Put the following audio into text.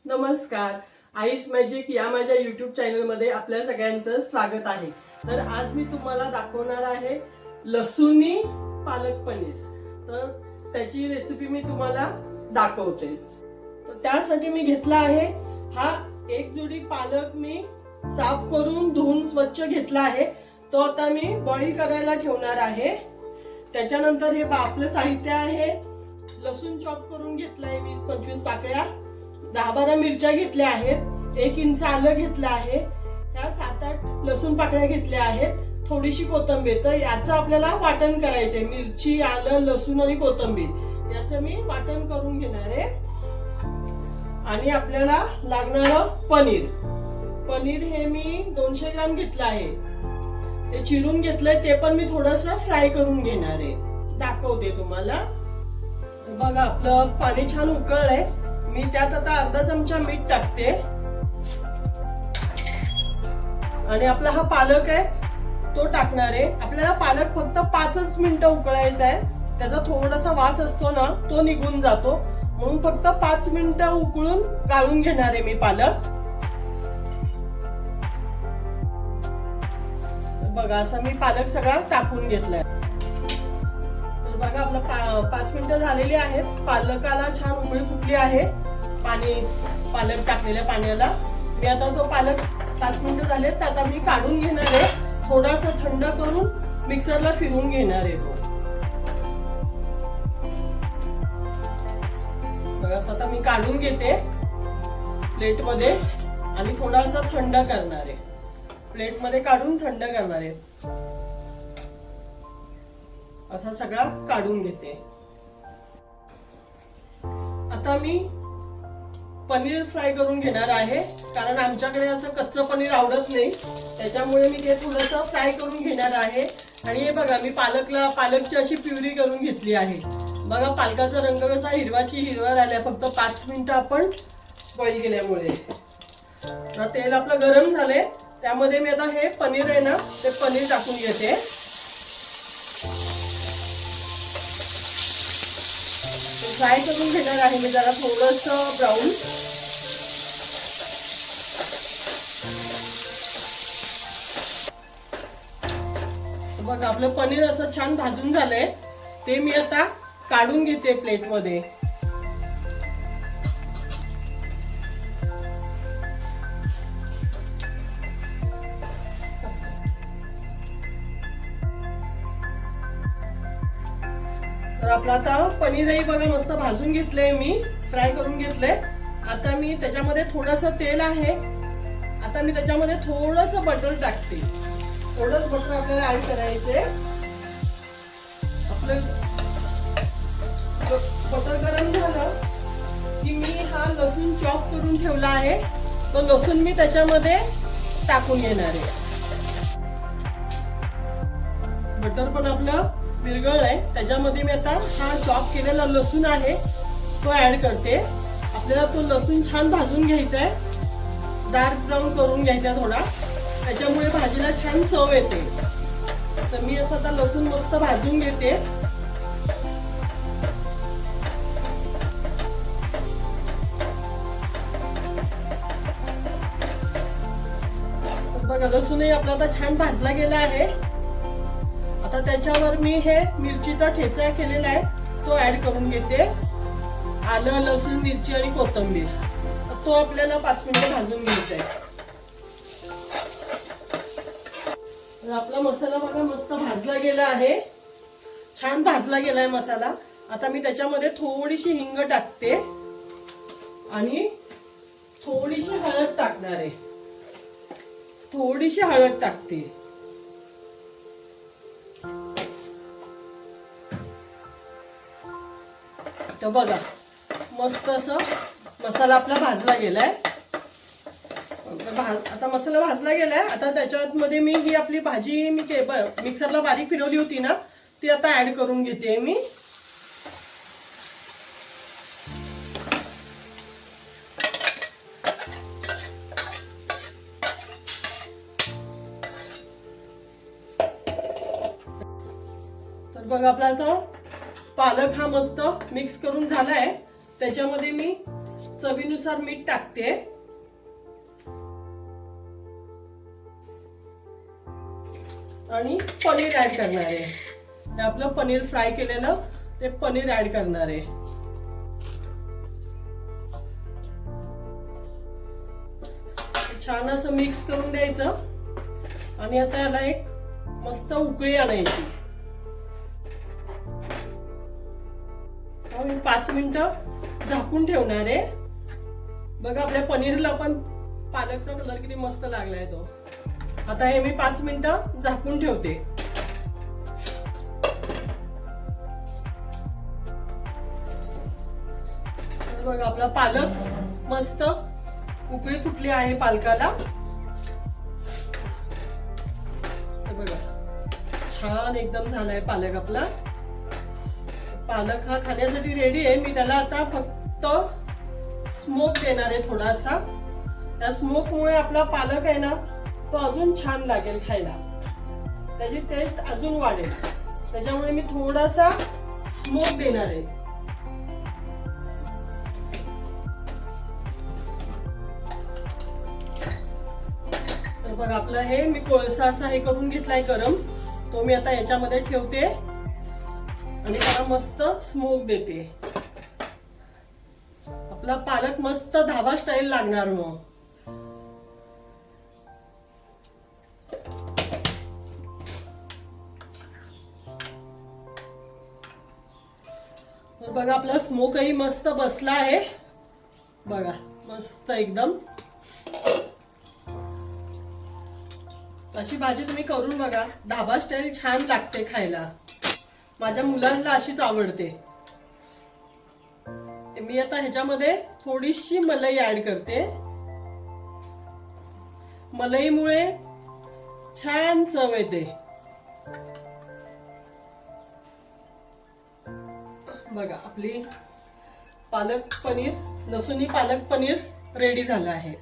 नमस्कार. Ice magic या माझ्या यूट्यूब चॅनलमध्ये आपल्या सगळ्यांचं स्वागत आहे. तर आज मी तुम्हाला दाखवणार आहे लसूणी पालक पनीर. तर त्याची रेसिपी मी तुम्हाला दाखवतेच. तर त्यासाठी मी घेतला आहे हा एक जोडी पालक. मी साफ करून धुवून स्वच्छ घेतला आहे. तो आता मी बॉईल करायला ठेवणार आहे. त्याच्यानंतर हे आपलं साहित्य आहे. लसूण चॉप करून घेतलाय 20-25 पाकळ्या, 10-12 मिरच्या घेतल्या आहेत, 1 इंच आलं घेतलं आहे, ह्या 7-8 लसूण पाकळ्या घेतल्या आहेत, थोडीशी कोथिंबीर. तर याचं आपल्याला वाटण करायचंय. मिरची, आलं, लसूण आणि कोथिंबीर याचं मी वाटण करून घेणार आहे. आणि आपल्याला लागणारं पनीर हे मी 200 ग्राम घेतलं आहे. ते चिरून घेतलंय, ते पण मी थोडंसं फ्राय करून घेणार आहे. दाखवते तुम्हाला. बघा आपलं पाणी छान उकळलंय. मी त्यात आता अर्धा चमचा मीठ टाकते. आणि आपला हा पालक आहे तो टाकणार आहे. आपल्याला पालक फक्त 5 मिनिटं उकळायचा आहे. त्याचा थोडासा वास असतो ना, तो निघून जातो. म्हणून फक्त 5 मिनिटं उकळून गाळून घेणार आहे मी पालक. बघा असं मी पालक सगळा टाकून घेतलाय. तर बघा आपला 5 मिनिटं झालेली आहेत. पालकाला छान उकळी फुटली आहे. पालक टाकलेल्या पाण्याला मी आता तो पालक 5 मिनिटं झाले तर आता मी काढून घेणार आहे. थोडासा थंड करून मिक्सरला फिरवून घेणार आहे तो. बघा आता मी काढून घेते प्लेट मध्ये आणि थोडासा थंड करणार आहे. प्लेट मध्ये काढून थंड करणार आहे. असा सगळा काढून घेते. आता मी पनीर फ्राय करून घेणार आहे. कारण आमच्याकडे असं कच्चं पनीर आवडत नाही, त्याच्यामुळे मी ते थोडंसं फ्राय करून घेणार आहे. आणि हे बघा मी पालकची अशी प्युरी करून घेतली आहे. बघा पालकाचा रंग कसा हिरवा झाला फक्त 5 मिनिटं आपण बॉईल केल्यामुळे. तर तेल आपलं गरम झालंय, त्यामध्ये मी आता हे पनीर आहे ना, ते पनीर टाकून घेते. फ्राय करून घेणार आहे मी जरा थोडंसं ब्राऊन. बघा आपलं पनीर असं छान भाजून झालंय. ते मी आता काढून घेते प्लेट मध्ये. तर आपलं आता पनीरही बघा मस्त भाजून घेतलंय, मी फ्राय करून घेतलंय. आता मी त्याच्यामध्ये थोडंसं तेल आहे. आता मी त्याच्यामध्ये थोडंसं बटर टाकते. थोडंच बटर आपल्याला ऍड करायचे. आपलं बटर गरम झालं की मी हा लसूण चॉप करून ठेवला आहे, तो लसूण मी त्याच्यामध्ये टाकून घेणार आहे. बटर पण आपलं विरघळलंय, त्याच्यामध्ये मी आता हा चॉप केलेला लसूण आहे तो ऍड करते. आपल्याला तो लसूण छान भाजून घ्यायचा आहे, डार्क ब्राऊन करून घ्यायचा थोडा, त्याच्यामुळे भाजीला छान चव येते. तर मी असं आता लसूण मस्त भाजून घेते. बघा लसूणही आपला आता छान भाजला गेला आहे. आता त्याच्यावर मी हे मिरचीचा ठेचा केलेला आहे तो ऍड करून घेते. आलं, लसूण, मिरची आणि कोथिंबीर तो आपल्याला 5 मिनिटं भाजून घ्यायचा आहे. आपला मसाला बघा मस्त भाजला गेला आहे, छान भाजला गेलाय मसाला. आता मी त्याच्यामध्ये थोडीशी हिंग टाकते आणि थोडीशी हळद टाकणार आहे. थोडीशी हळद टाकते. तर बघा मस्त असं मसाला आपला भाजला गेलाय. आता मसाला भाजला गेलाय. आता त्याच्यामध्ये मी ही आपली भाजी मी मिक्सरला बारीक फिरवली होती ना, ती आता ऍड करून घेते मी. तर बघा आपला आता पालक हा मस्त मिक्स करून झालाय. त्याच्यामध्ये मी चवीनुसार मीठ टाकते. आणि पनीर ऍड करणार आहे. हे आपलं पनीर फ्राय केलेलं ते पनीर ऍड करणार आहे. छान असं मिक्स करून द्यायचं. आणि आता याला एक मस्त उकळी आणायची. 5 मिनिटं झाकून ठेवणार आहे. बघा आपल्या पनीरला पण पालकचा कलर किती मस्त लागलाय तो. आता हे मी 5 मिनिटं झाकून ठेवते. बघा आपला पालक मस्त उकळी फुटली आहे पालकाला. बघा छान एकदम झालाय पालक आपला. पालक हा खाण्यासाठी रेडी आहे. मी त्याला आता फक्त स्मोक देणार आहे थोडासा. त्या स्मोक मुळे आपला पालक आहे ना तो अजून छान लागेल खायला. त्याची टेस्ट अजून वाढेल. त्याच्यामुळे मी थोडासा स्मोक देणार आहे. तर बघा आपलं हे मी कोळसा असा हे करून घेतलाय गरम. तो मी आता याच्यामध्ये ठेवते आणि त्याला मस्त स्मोक देते. आपला पालक मस्त धाबा स्टाईल लागणार मग. तर बघा आपला स्मोकही मस्त बसला आहे. बघा मस्त एकदम. अशी भाजी तुम्ही करून बघा. धाबा स्टाईल छान लागते खायला. माझ्या मुलांना अशीच आवडते. मी आता ह्याच्यामध्ये थोडीशी मलाई ऍड करते. मलईमुळे छान चव येते. बघा आपली पालक पनीर, लसुनी पालक पनीर रेडी झालं आहे.